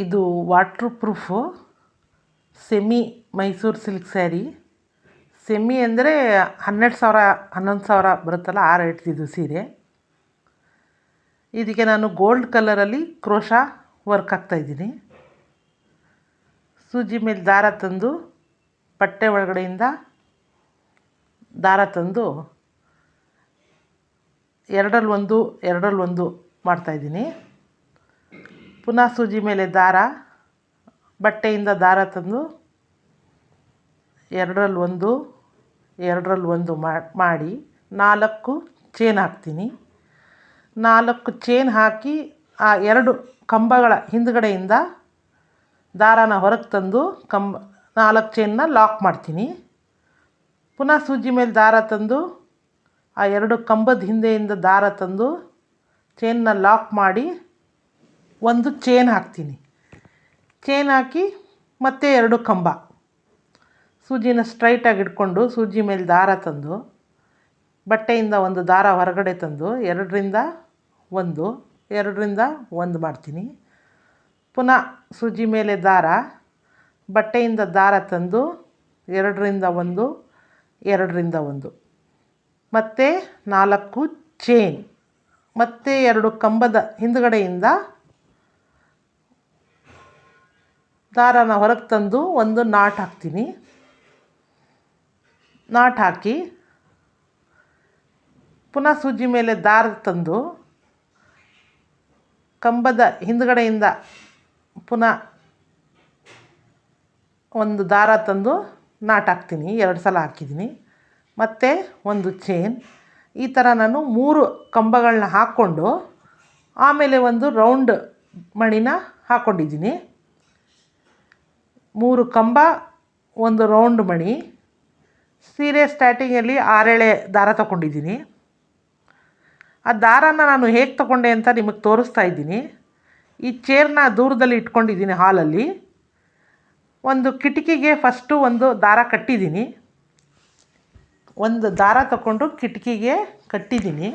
ಇದು water proof semi Mysuru silk sari. Semi ಅಂದರೆ 12,000 11,000 ಬರುತ್ತಲ್ಲ, ಆ ರೇಟ್ದಿದು ಸೀರೆ. ಇದಕ್ಕೆ ನಾನು ಗೋಲ್ಡ್ ಕಲರಲ್ಲಿ ಕ್ರೋಶಾ ವರ್ಕ್ ಹಾಕ್ತಾಯಿದ್ದೀನಿ. ಸೂಜಿ ಮೇಲೆ ದಾರ ತಂದು ಬಟ್ಟೆ ಒಳಗಡೆಯಿಂದ ದಾರ ತಂದು ಎರಡರಲ್ಲಿ ಒಂದು ಮಾಡ್ತಾಯಿದ್ದೀನಿ. ಪುನಃ ಸೂಜಿ ಮೇಲೆ ದಾರ, ಬಟ್ಟೆಯಿಂದ ದಾರ ತಂದು ಎರಡರಲ್ಲಿ ಒಂದು ಮಾಡಿ 4 ಚೈನ್ ಹಾಕ್ತೀನಿ. 4 ಚೈನ್ ಹಾಕಿ ಆ 2 ಕಂಬಗಳ ಹಿಂದುಗಡೆಯಿಂದ ದಾರಾನ ಹೊರಗೆ ತಂದು 4 ಚೈನ್ನ ಲಾಕ್ ಮಾಡ್ತೀನಿ. ಪುನಃ ಸೂಜಿ ಮೇಲೆ ದಾರ ತಂದು ಆ 2 ಕಂಬದ ಹಿಂದೆಯಿಂದ ದಾರ ತಂದು ಚೈನ್ನ ಲಾಕ್ ಮಾಡಿ ಒಂದು ಚೈನ್ ಹಾಕ್ತೀನಿ. ಚೈನ್ ಹಾಕಿ ಮತ್ತೆ 2 ಕಂಬ ಸೂಜಿನ ಸ್ಟ್ರೈಟಾಗಿ ಇಟ್ಕೊಂಡು ಸೂಜಿ ಮೇಲೆ ದಾರ ತಂದು ಬಟ್ಟೆಯಿಂದ ಒಂದು ದಾರ ಹೊರಗಡೆ ತಂದು 2ರಿಂದ 1 ಮಾಡ್ತೀನಿ. ಪುನಃ ಸೂಜಿ ಮೇಲೆ ದಾರ, ಬಟ್ಟೆಯಿಂದ ದಾರ ತಂದು 2ರಿಂದ 1 ಮತ್ತು 4 ಚೈನ್, ಮತ್ತು 2 ಕಂಬದ ಹಿಂದುಗಡೆಯಿಂದ ದಾರಾನ ಹೊರಗೆ ತಂದು ಒಂದು ನಾಟ್ ಹಾಕ್ತೀನಿ. ನಾಟ್ ಹಾಕಿ ಪುನಃ ಸೂಜಿ ಮೇಲೆ ದಾರ ತಂದು ಕಂಬದ ಹಿಂದುಗಡೆಯಿಂದ ಪುನಃ ಒಂದು ದಾರ ತಂದು ನಾಟ್ ಹಾಕ್ತೀನಿ. 2 ಸಲ ಹಾಕಿದ್ದೀನಿ. ಮತ್ತು ಒಂದು ಚೈನ್. ಈ ಥರ ನಾನು 3 ಕಂಬಗಳನ್ನ ಹಾಕ್ಕೊಂಡು ಆಮೇಲೆ ಒಂದು ರೌಂಡ್ ಮಣಿನ ಹಾಕ್ಕೊಂಡಿದ್ದೀನಿ. 3 ಕಂಬ, ಒಂದು ರೌಂಡ್ ಮಣಿ. ಸೀರೆ ಸ್ಟಾರ್ಟಿಂಗಲ್ಲಿ 6 ಎಳೆ ದಾರ ತಗೊಂಡಿದ್ದೀನಿ. ಆ ದಾರಾನ ನಾನು ಹೇಗೆ ತಗೊಂಡೆ ಅಂತ ನಿಮಗೆ ತೋರಿಸ್ತಾ ಇದ್ದೀನಿ. ಈ ಚೇರ್ನ ದೂರದಲ್ಲಿ ಇಟ್ಕೊಂಡಿದ್ದೀನಿ ಹಾಲಲ್ಲಿ. ಒಂದು ಕಿಟಕಿಗೆ ಫಸ್ಟು ಒಂದು ದಾರ ಕಟ್ಟಿದ್ದೀನಿ. ಒಂದು ದಾರ ತಗೊಂಡು ಕಿಟಕಿಗೆ ಕಟ್ಟಿದ್ದೀನಿ.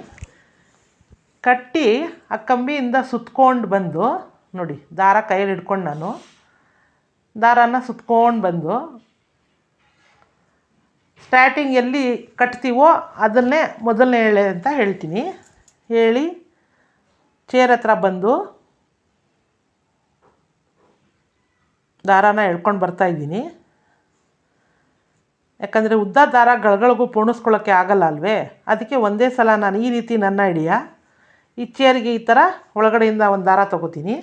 ಕಟ್ಟಿ ಆ ಕಂಬಿಯಿಂದ ಸುತ್ಕೊಂಡು ಬಂದು ನೋಡಿ, ದಾರ ಕೈಯಲ್ಲಿ ಹಿಡ್ಕೊಂಡು ನಾನು ದಾರಾನ ಸುತ್ಕೊಂಡು ಬಂದು ಸ್ಟಾರ್ಟಿಂಗ್ ಎಲ್ಲಿ ಕಟ್ತೀವೋ ಅದನ್ನೇ ಮೊದಲನೇ ಎಳೆ ಅಂತ ಹೇಳ್ತೀನಿ. ಹೇಳಿ ಚೇರ್ ಹತ್ರ ಬಂದು ದಾರಾನ ಎಳ್ಕೊಂಡು ಬರ್ತಾಯಿದ್ದೀನಿ. ಯಾಕಂದರೆ ಉದ್ದ ದಾರ ಗಳಗಳಿಗೂ ಪೋಣಿಸ್ಕೊಳ್ಳೋಕ್ಕೆ ಆಗಲ್ಲ ಅಲ್ವೇ, ಅದಕ್ಕೆ ಒಂದೇ ಸಲ ನಾನು ಈ ರೀತಿ ನನ್ನ ಐಡಿಯಾ. ಈ ಚೇರಿಗೆ ಈ ಥರ ಒಳಗಡೆಯಿಂದ ಒಂದು ದಾರ ತೊಗೋತೀನಿ.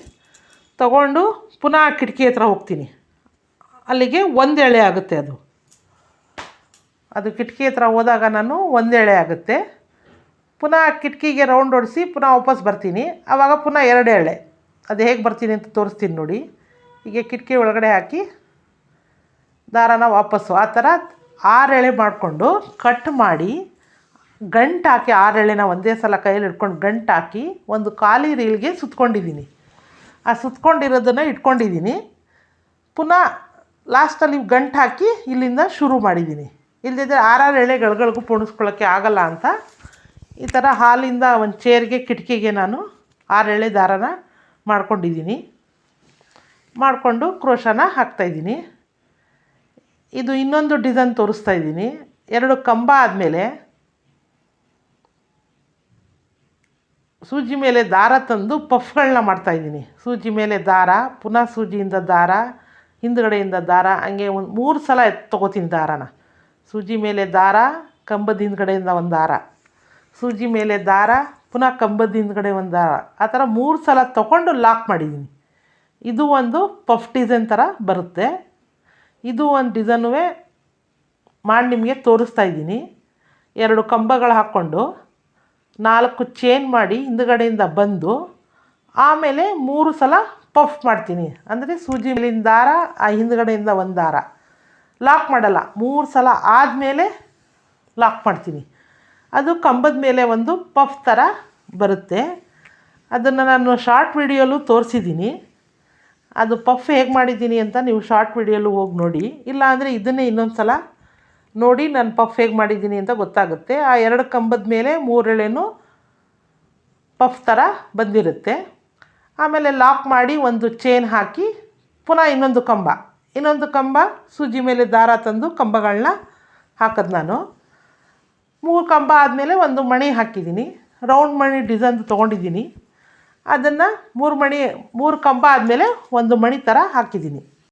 ತೊಗೊಂಡು ಪುನಃ ಕಿಟಕಿ ಹತ್ರ ಹೋಗ್ತೀನಿ. ಅಲ್ಲಿಗೆ 1 ಎಳೆ ಆಗುತ್ತೆ. ಅದು ಕಿಟಕಿ ಹತ್ರ ಹೋದಾಗ ನಾನು 1 ಎಳೆ ಆಗುತ್ತೆ. ಪುನಃ ಕಿಟಕಿಗೆ ರೌಂಡ್ ಹೊಡಿಸಿ ಪುನಃ ವಾಪಸ್ ಬರ್ತೀನಿ. ಆವಾಗ ಪುನಃ 2 ಎಳೆ. ಅದು ಹೇಗೆ ಬರ್ತೀನಿ ಅಂತ ತೋರಿಸ್ತೀನಿ ನೋಡಿ. ಹೀಗೆ ಕಿಟಕಿ ಒಳಗಡೆ ಹಾಕಿ ದಾರಾನ ವಾಪಸ್ಸು ಆ ಥರ 6 ಎಳೆ ಮಾಡಿಕೊಂಡು ಕಟ್ ಮಾಡಿ ಗಂಟು ಹಾಕಿ 6 ಎಳೆನ ಒಂದೇ ಸಲ ಕೈಯಲ್ಲಿ ಹಿಡ್ಕೊಂಡು ಗಂಟು ಹಾಕಿ ಒಂದು ಖಾಲಿ ರೀಲ್ಗೆ ಸುತ್ಕೊಂಡಿದ್ದೀನಿ. ಆ ಸುತ್ಕೊಂಡಿರೋದನ್ನು ಇಟ್ಕೊಂಡಿದ್ದೀನಿ. ಪುನಃ ಲಾಸ್ಟಲ್ಲಿ ಗಂಟು ಹಾಕಿ ಇಲ್ಲಿಂದ ಶುರು ಮಾಡಿದ್ದೀನಿ. ಇಲ್ಲದಿದ್ದರೆ 6 ಎಳೆ ಗಳಗಳಿಗೂ ಪೋಣಿಸ್ಕೊಳ್ಳೋಕ್ಕೆ ಆಗಲ್ಲ ಅಂತ ಈ ಥರ ಹಾಲಿಂದ ಒಂದು ಚೇರ್ಗೆ ಕಿಟಕಿಗೆ ನಾನು 6 ಎಳೆ ದಾರನ ಮಾಡ್ಕೊಂಡಿದ್ದೀನಿ. ಮಾಡಿಕೊಂಡು ಕ್ರೋಶಾನ ಹಾಕ್ತಾಯಿದ್ದೀನಿ. ಇದು ಇನ್ನೊಂದು ಡಿಸೈನ್ ತೋರಿಸ್ತಾ ಇದ್ದೀನಿ. 2 ಕಂಬ ಆದಮೇಲೆ ಸೂಜಿ ಮೇಲೆ ದಾರ ತಂದು ಪಫ್ಗಳನ್ನ ಮಾಡ್ತಾಯಿದ್ದೀನಿ. ಸೂಜಿ ಮೇಲೆ ದಾರ, ಪುನಃ ಸೂಜಿಯಿಂದ ದಾರ, ಹಿಂದುಗಡೆಯಿಂದ ದಾರ, ಹಂಗೆ ಒಂದು 3 ಸಲ ತೊಗೋತೀನಿ ದಾರಾನ. ಸೂಜಿ ಮೇಲೆ ದಾರ, ಕಂಬದ ಹಿಂದುಗಡೆಯಿಂದ ಒಂದು ದಾರ, ಸೂಜಿ ಮೇಲೆ ದಾರ, ಪುನಃ ಕಂಬದ ಹಿಂದುಗಡೆ ಒಂದು ದಾರ, ಆ ಥರ 3 ಸಲ ತೊಗೊಂಡು ಲಾಕ್ ಮಾಡಿದ್ದೀನಿ. ಇದು ಒಂದು ಪಫ್ ಡಿಸೈನ್ ಥರ ಬರುತ್ತೆ. ಇದು ಒಂದು ಡಿಸೈನು ಮಾಡಿ ನಿಮಗೆ ತೋರಿಸ್ತಾ ಇದ್ದೀನಿ. 2 ಕಂಬಗಳು ಹಾಕ್ಕೊಂಡು 4 ಚೈನ್ ಮಾಡಿ ಹಿಂದುಗಡೆಯಿಂದ ಬಂದು ಆಮೇಲೆ 3 ಸಲ ಪಫ್ ಮಾಡ್ತೀನಿ. ಅಂದರೆ ಸೂಜಿ ಮೇಲಿನ ದಾರ, ಆ ಹಿಂದುಗಡೆಯಿಂದ ಒಂದು ದಾರ, ಲಾಕ್ ಮಾಡಲ್ಲ. 3 ಸಲ ಆದಮೇಲೆ ಲಾಕ್ ಮಾಡ್ತೀನಿ. ಅದು ಕಂಬದ ಮೇಲೆ ಒಂದು ಪಫ್ ಥರ ಬರುತ್ತೆ. ಅದನ್ನು ನಾನು ಶಾರ್ಟ್ ವಿಡಿಯೋಲ್ಲೂ ತೋರಿಸಿದ್ದೀನಿ. ಅದು ಪಫ್ ಹೇಗೆ ಮಾಡಿದ್ದೀನಿ ಅಂತ ನೀವು ಶಾರ್ಟ್ ವಿಡಿಯೋಲ್ಲೂ ಹೋಗಿ ನೋಡಿ. ಇಲ್ಲ ಅಂದರೆ ಇದನ್ನೇ ಇನ್ನೊಂದು ಸಲ ನೋಡಿ ನಾನು ಪಫ್ ಹೇಗೆ ಮಾಡಿದ್ದೀನಿ ಅಂತ ಗೊತ್ತಾಗುತ್ತೆ. ಆ 2 ಕಂಬದ ಮೇಲೆ 3 ಎಳೆನೂ ಪಫ್ ಥರ ಬಂದಿರುತ್ತೆ. ಆಮೇಲೆ ಲಾಕ್ ಮಾಡಿ ಒಂದು ಚೈನ್ ಹಾಕಿ ಪುನಃ ಇನ್ನೊಂದು ಕಂಬ ಸೂಜಿ ಮೇಲೆ ದಾರ ತಂದು ಕಂಬಗಳನ್ನ ಹಾಕೋದು ನಾನು. 3 ಕಂಬ ಆದಮೇಲೆ ಒಂದು ಮಣಿ ಹಾಕಿದ್ದೀನಿ, ರೌಂಡ್ ಮಣಿ ಡಿಸೈನ್ದು ತೊಗೊಂಡಿದ್ದೀನಿ. ಅದನ್ನು 3 ಕಂಬ ಆದಮೇಲೆ ಒಂದು ಮಣಿ ಥರ ಹಾಕಿದ್ದೀನಿ.